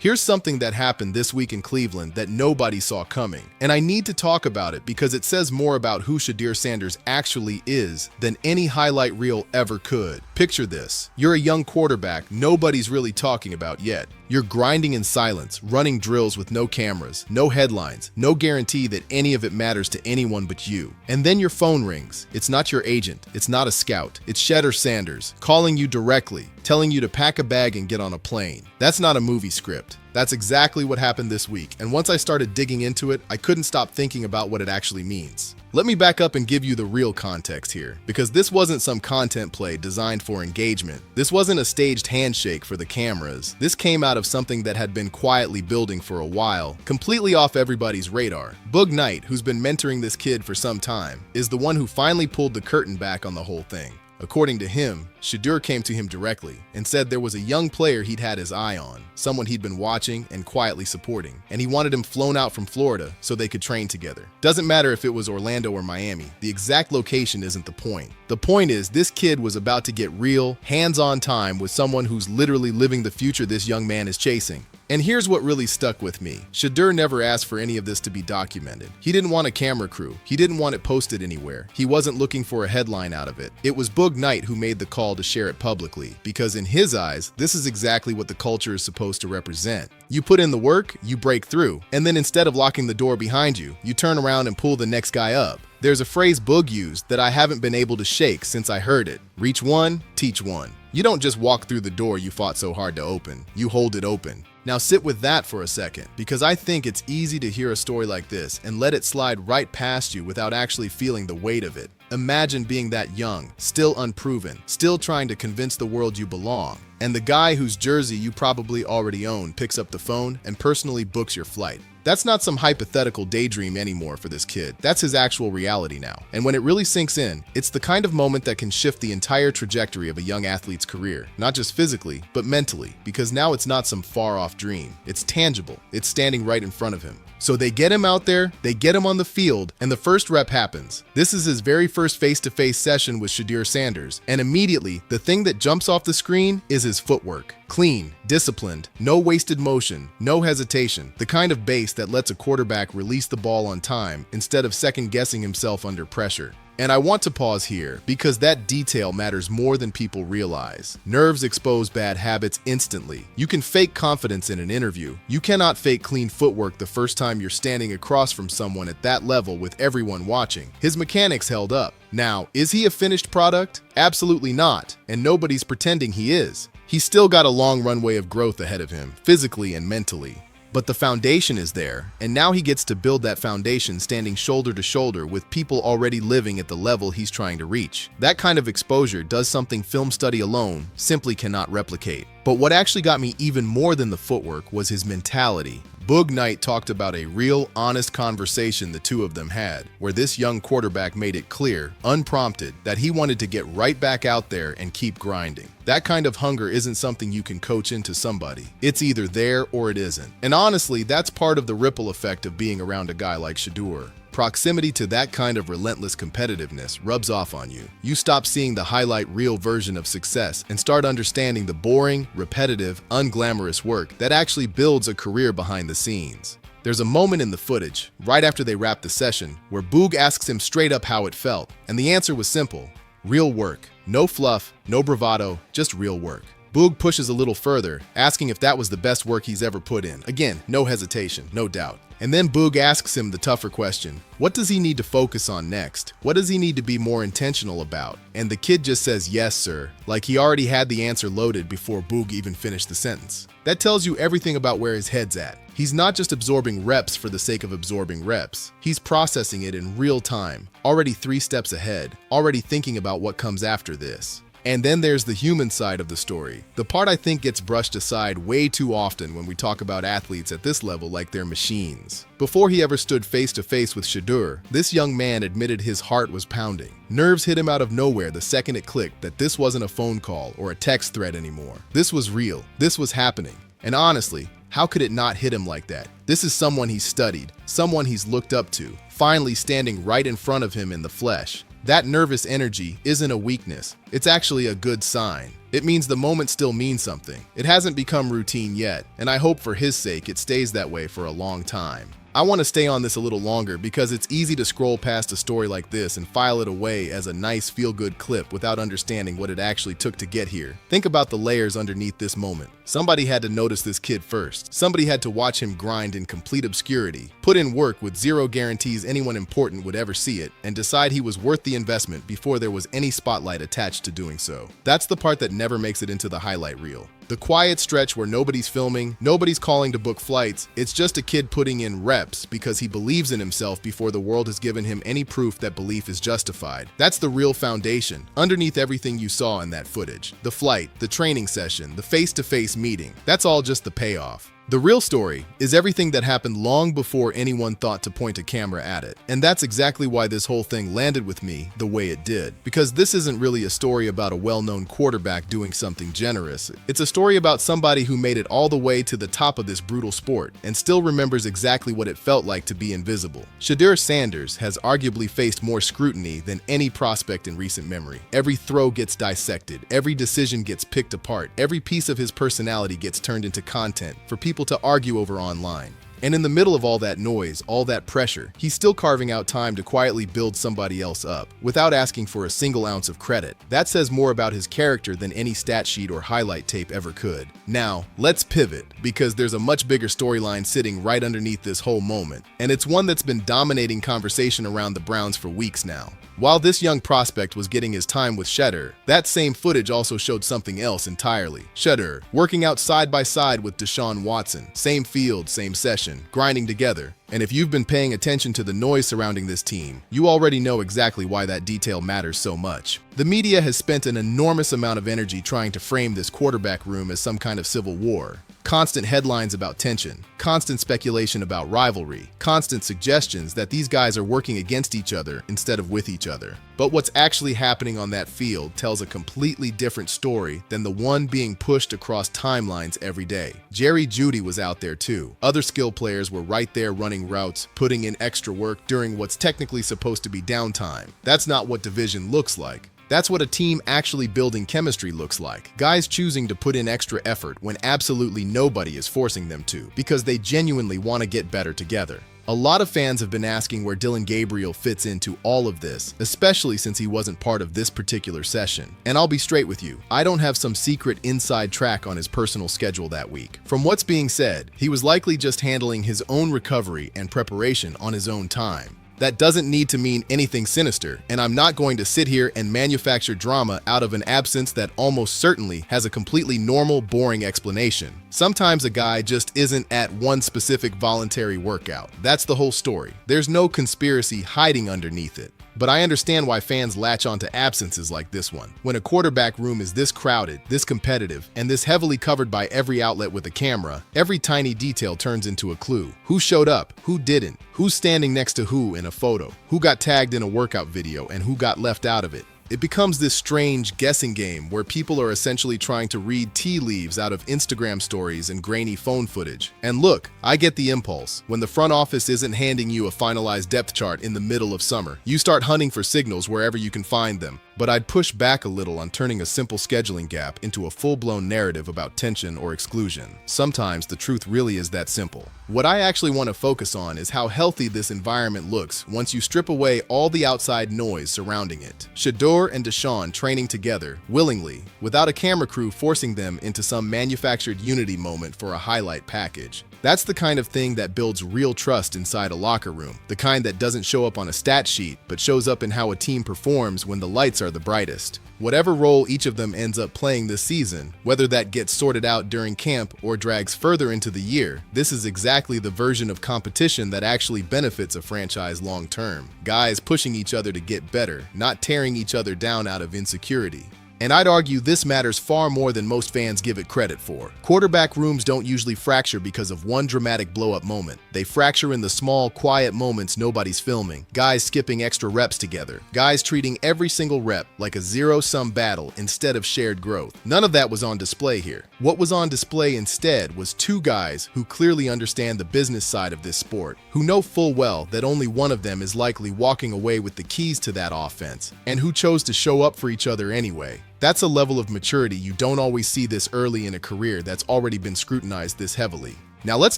Here's something that happened this week in Cleveland that nobody saw coming. And I need to talk about it because it says more about who Shedeur Sanders actually is than any highlight reel ever could. Picture this. You're a young quarterback nobody's really talking about yet. You're grinding in silence, running drills with no cameras, no headlines, no guarantee that any of it matters to anyone but you. And then your phone rings. It's not your agent. It's not a scout. It's Shedeur Sanders calling you directly, telling you to pack a bag and get on a plane. That's not a movie script. That's exactly what happened this week, and once I started digging into it, I couldn't stop thinking about what it actually means. Let me back up and give you the real context here, because this wasn't some content play designed for engagement. This wasn't a staged handshake for the cameras. This came out of something that had been quietly building for a while, completely off everybody's radar. Reunite, who's been mentoring this kid for some time, is the one who finally pulled the curtain back on the whole thing. According to him, Shedeur came to him directly and said there was a young player he'd had his eye on, someone he'd been watching and quietly supporting, and he wanted him flown out from Florida so they could train together. Doesn't matter if it was Orlando or Miami, the exact location isn't the point. The point is this kid was about to get real, hands-on time with someone who's literally living the future this young man is chasing. And here's what really stuck with me. Shedeur never asked for any of this to be documented. He didn't want a camera crew. He didn't want it posted anywhere. He wasn't looking for a headline out of it. It was Reunite who made the call to share it publicly, because in his eyes, this is exactly what the culture is supposed to represent. You put in the work, you break through, and then instead of locking the door behind you, you turn around and pull the next guy up. There's a phrase Boog used that I haven't been able to shake since I heard it. Reach one, teach one. You don't just walk through the door you fought so hard to open. You hold it open. Now sit with that for a second, because I think it's easy to hear a story like this and let it slide right past you without actually feeling the weight of it. Imagine being that young, still unproven, still trying to convince the world you belong, and the guy whose jersey you probably already own picks up the phone and personally books your flight. That's not some hypothetical daydream anymore for this kid. That's his actual reality now. And when it really sinks in, it's the kind of moment that can shift the entire trajectory of a young athlete's career, not just physically, but mentally, because now it's not some far-off dream. It's tangible. It's standing right in front of him. So they get him out there, they get him on the field, and the first rep happens. This is his very first face-to-face session with Shedeur Sanders, and immediately, the thing that jumps off the screen is his footwork. Clean, disciplined, no wasted motion, no hesitation, the kind of base that lets a quarterback release the ball on time instead of second-guessing himself under pressure. And I want to pause here because that detail matters more than people realize. Nerves expose bad habits instantly. You can fake confidence in an interview. You cannot fake clean footwork the first time you're standing across from someone at that level with everyone watching. His mechanics held up. Now, is he a finished product? Absolutely not, and nobody's pretending he is. He's still got a long runway of growth ahead of him, physically and mentally. But the foundation is there, and now he gets to build that foundation standing shoulder to shoulder with people already living at the level he's trying to reach. That kind of exposure does something film study alone simply cannot replicate. But what actually got me even more than the footwork was his mentality. Reunite talked about a real, honest conversation the two of them had, where this young quarterback made it clear, unprompted, that he wanted to get right back out there and keep grinding. That kind of hunger isn't something you can coach into somebody. It's either there or it isn't. And honestly, that's part of the ripple effect of being around a guy like Shedeur. Proximity to that kind of relentless competitiveness rubs off on you. You stop seeing the highlight reel version of success and start understanding the boring, repetitive, unglamorous work that actually builds a career behind the scenes. There's a moment in the footage, right after they wrap the session, where Boog asks him straight up how it felt, and the answer was simple: real work. No fluff, no bravado, just real work. Boog pushes a little further, asking if that was the best work he's ever put in. Again, no hesitation, no doubt. And then Boog asks him the tougher question: what does he need to focus on next? What does he need to be more intentional about? And the kid just says, "Yes, sir," like he already had the answer loaded before Boog even finished the sentence. That tells you everything about where his head's at. He's not just absorbing reps for the sake of absorbing reps. He's processing it in real time, already 3 steps ahead, already thinking about what comes after this. And then there's the human side of the story, the part I think gets brushed aside way too often when we talk about athletes at this level like they're machines. Before he ever stood face to face with Shedeur, this young man admitted his heart was pounding. Nerves hit him out of nowhere the second it clicked that this wasn't a phone call or a text thread anymore. This was real. This was happening. And honestly, how could it not hit him like that? This is someone he's studied, someone he's looked up to, finally standing right in front of him in the flesh. That nervous energy isn't a weakness, it's actually a good sign. It means the moment still means something. It hasn't become routine yet, and I hope for his sake it stays that way for a long time. I want to stay on this a little longer because it's easy to scroll past a story like this and file it away as a nice feel-good clip without understanding what it actually took to get here. Think about the layers underneath this moment. Somebody had to notice this kid first. Somebody had to watch him grind in complete obscurity, put in work with zero guarantees anyone important would ever see it, and decide he was worth the investment before there was any spotlight attached to doing so. That's the part that never makes it into the highlight reel. The quiet stretch where nobody's filming, nobody's calling to book flights, it's just a kid putting in reps because he believes in himself before the world has given him any proof that belief is justified. That's the real foundation, underneath everything you saw in that footage. The flight, the training session, the face-to-face meeting, that's all just the payoff. The real story is everything that happened long before anyone thought to point a camera at it. And that's exactly why this whole thing landed with me the way it did. Because this isn't really a story about a well-known quarterback doing something generous. It's a story about somebody who made it all the way to the top of this brutal sport and still remembers exactly what it felt like to be invisible. Shedeur Sanders has arguably faced more scrutiny than any prospect in recent memory. Every throw gets dissected, every decision gets picked apart, every piece of his personality gets turned into content for people to argue over online. And in the middle of all that noise, all that pressure, he's still carving out time to quietly build somebody else up, without asking for a single ounce of credit. That says more about his character than any stat sheet or highlight tape ever could. Now, let's pivot, because there's a much bigger storyline sitting right underneath this whole moment, and it's one that's been dominating conversation around the Browns for weeks now. While this young prospect was getting his time with Shedeur, that same footage also showed something else entirely. Shedeur, working out side by side with Deshaun Watson, same field, same session, grinding together. And if you've been paying attention to the noise surrounding this team, you already know exactly why that detail matters so much. The media has spent an enormous amount of energy trying to frame this quarterback room as some kind of civil war. Constant headlines about tension, constant speculation about rivalry, constant suggestions that these guys are working against each other instead of with each other. But what's actually happening on that field tells a completely different story than the one being pushed across timelines every day. Jerry Jeudy was out there too. Other skill players were right there running routes, putting in extra work during what's technically supposed to be downtime. That's not what division looks like. That's what a team actually building chemistry looks like. Guys choosing to put in extra effort when absolutely nobody is forcing them to, because they genuinely want to get better together. A lot of fans have been asking where Dillon Gabriel fits into all of this, especially since he wasn't part of this particular session. And I'll be straight with you, I don't have some secret inside track on his personal schedule that week. From what's being said, he was likely just handling his own recovery and preparation on his own time. That doesn't need to mean anything sinister, and I'm not going to sit here and manufacture drama out of an absence that almost certainly has a completely normal, boring explanation. Sometimes a guy just isn't at one specific voluntary workout. That's the whole story. There's no conspiracy hiding underneath it. But I understand why fans latch onto absences like this one. When a quarterback room is this crowded, this competitive, and this heavily covered by every outlet with a camera, every tiny detail turns into a clue. Who showed up? Who didn't? Who's standing next to who in a photo? Who got tagged in a workout video and who got left out of it? It becomes this strange guessing game where people are essentially trying to read tea leaves out of Instagram stories and grainy phone footage. And look, I get the impulse. When the front office isn't handing you a finalized depth chart in the middle of summer, you start hunting for signals wherever you can find them. But I'd push back a little on turning a simple scheduling gap into a full-blown narrative about tension or exclusion. Sometimes the truth really is that simple. What I actually want to focus on is how healthy this environment looks once you strip away all the outside noise surrounding it. Shedeur and Deshaun training together, willingly, without a camera crew forcing them into some manufactured unity moment for a highlight package. That's the kind of thing that builds real trust inside a locker room, the kind that doesn't show up on a stat sheet, but shows up in how a team performs when the lights are the brightest. Whatever role each of them ends up playing this season, whether that gets sorted out during camp or drags further into the year, this is exactly the version of competition that actually benefits a franchise long term. Guys pushing each other to get better, not tearing each other down out of insecurity. And I'd argue this matters far more than most fans give it credit for. Quarterback rooms don't usually fracture because of one dramatic blow-up moment. They fracture in the small, quiet moments nobody's filming. Guys skipping extra reps together. Guys treating every single rep like a zero-sum battle instead of shared growth. None of that was on display here. What was on display instead was two guys who clearly understand the business side of this sport, who know full well that only one of them is likely walking away with the keys to that offense, and who chose to show up for each other anyway. That's a level of maturity you don't always see this early in a career that's already been scrutinized this heavily. Now let's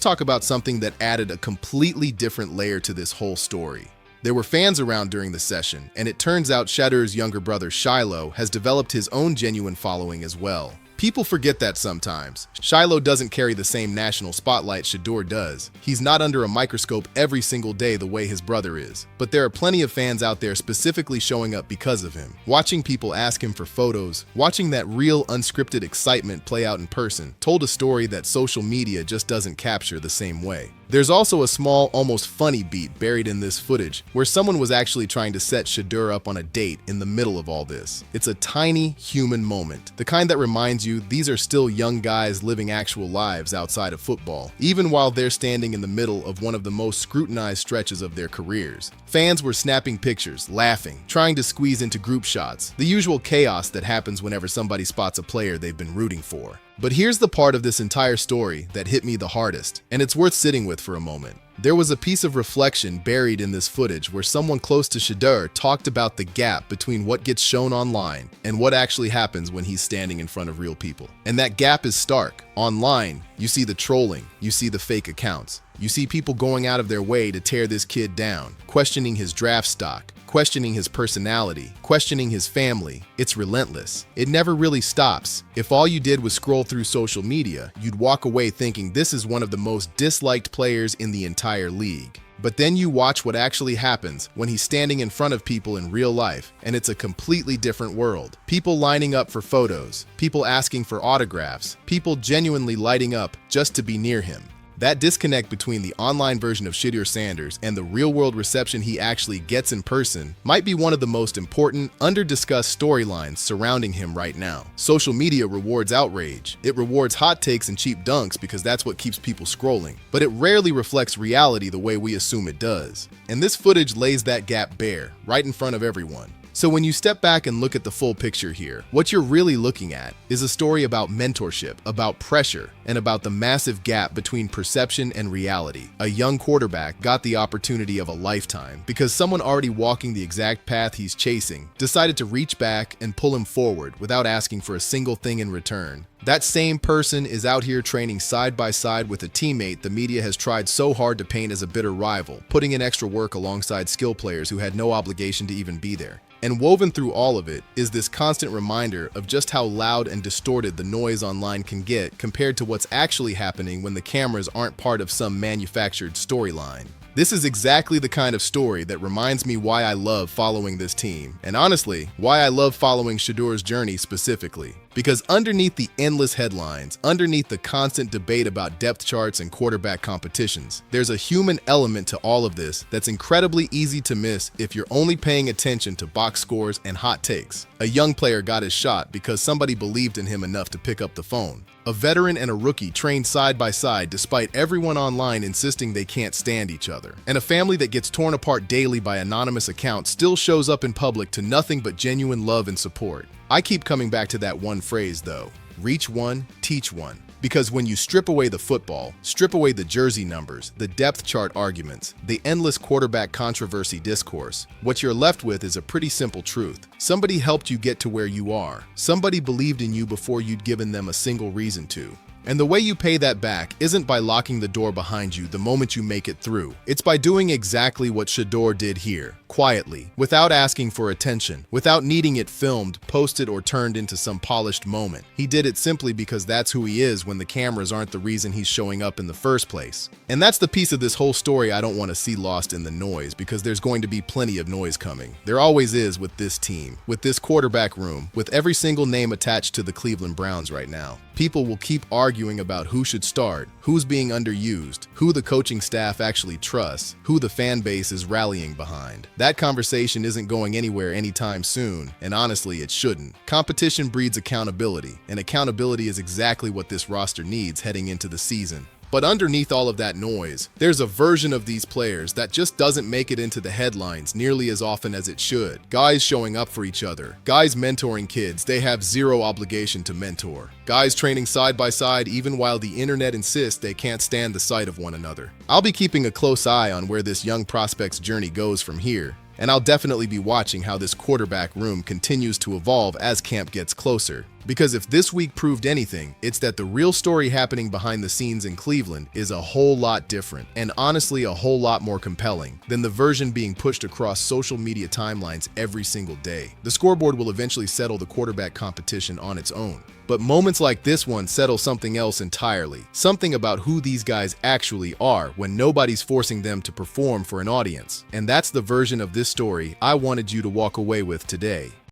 talk about something that added a completely different layer to this whole story. There were fans around during the session, and it turns out Shedeur's younger brother Shiloh has developed his own genuine following as well. People forget that sometimes. Shiloh doesn't carry the same national spotlight Shedeur does. He's not under a microscope every single day the way his brother is. But there are plenty of fans out there specifically showing up because of him. Watching people ask him for photos, watching that real unscripted excitement play out in person, told a story that social media just doesn't capture the same way. There's also a small, almost funny beat buried in this footage where someone was actually trying to set Shedeur up on a date in the middle of all this. It's a tiny human moment, the kind that reminds you these are still young guys living actual lives outside of football, even while they're standing in the middle of one of the most scrutinized stretches of their careers. Fans were snapping pictures, laughing, trying to squeeze into group shots, the usual chaos that happens whenever somebody spots a player they've been rooting for. But here's the part of this entire story that hit me the hardest, and it's worth sitting with for a moment. There was a piece of reflection buried in this footage where someone close to Shedeur talked about the gap between what gets shown online and what actually happens when he's standing in front of real people. And that gap is stark. Online, you see the trolling, you see the fake accounts, you see people going out of their way to tear this kid down, questioning his draft stock, questioning his personality, questioning his family. It's relentless. It never really stops. If all you did was scroll through social media, you'd walk away thinking this is one of the most disliked players in the entire league. But then you watch what actually happens when he's standing in front of people in real life, and it's a completely different world. People lining up for photos, people asking for autographs, people genuinely lighting up just to be near him. That disconnect between the online version of Shedeur Sanders and the real-world reception he actually gets in person might be one of the most important, under-discussed storylines surrounding him right now. Social media rewards outrage. It rewards hot takes and cheap dunks because that's what keeps people scrolling. But it rarely reflects reality the way we assume it does. And this footage lays that gap bare, right in front of everyone. So when you step back and look at the full picture here, what you're really looking at is a story about mentorship, about pressure, and about the massive gap between perception and reality. A young quarterback got the opportunity of a lifetime because someone already walking the exact path he's chasing decided to reach back and pull him forward without asking for a single thing in return. That same person is out here training side by side with a teammate the media has tried so hard to paint as a bitter rival, putting in extra work alongside skill players who had no obligation to even be there. And woven through all of it is this constant reminder of just how loud and distorted the noise online can get compared to what's actually happening when the cameras aren't part of some manufactured storyline. This is exactly the kind of story that reminds me why I love following this team, and honestly, why I love following Shedeur's journey specifically. Because underneath the endless headlines, underneath the constant debate about depth charts and quarterback competitions, there's a human element to all of this that's incredibly easy to miss if you're only paying attention to box scores and hot takes. A young player got his shot because somebody believed in him enough to pick up the phone. A veteran and a rookie trained side by side despite everyone online insisting they can't stand each other. And a family that gets torn apart daily by anonymous accounts still shows up in public to nothing but genuine love and support. I keep coming back to that one phrase though, reach one, teach one. Because when you strip away the football, strip away the jersey numbers, the depth chart arguments, the endless quarterback controversy discourse, what you're left with is a pretty simple truth. Somebody helped you get to where you are. Somebody believed in you before you'd given them a single reason to. And the way you pay that back isn't by locking the door behind you the moment you make it through. It's by doing exactly what Shedeur did here, quietly, without asking for attention, without needing it filmed, posted, or turned into some polished moment. He did it simply because that's who he is when the cameras aren't the reason he's showing up in the first place. And that's the piece of this whole story I don't want to see lost in the noise, because there's going to be plenty of noise coming. There always is with this team, with this quarterback room, with every single name attached to the Cleveland Browns right now. People will keep arguing about who should start, who's being underused, who the coaching staff actually trusts, who the fan base is rallying behind. That conversation isn't going anywhere anytime soon, and honestly, it shouldn't. Competition breeds accountability, and accountability is exactly what this roster needs heading into the season. But underneath all of that noise, there's a version of these players that just doesn't make it into the headlines nearly as often as it should. Guys showing up for each other. Guys mentoring kids they have zero obligation to mentor. Guys training side by side even while the internet insists they can't stand the sight of one another. I'll be keeping a close eye on where this young prospect's journey goes from here. And I'll definitely be watching how this quarterback room continues to evolve as camp gets closer. Because if this week proved anything, it's that the real story happening behind the scenes in Cleveland is a whole lot different, and honestly a whole lot more compelling than the version being pushed across social media timelines every single day. The scoreboard will eventually settle the quarterback competition on its own. But moments like this one settle something else entirely, something about who these guys actually are when nobody's forcing them to perform for an audience. And that's the version of this story I wanted you to walk away with today.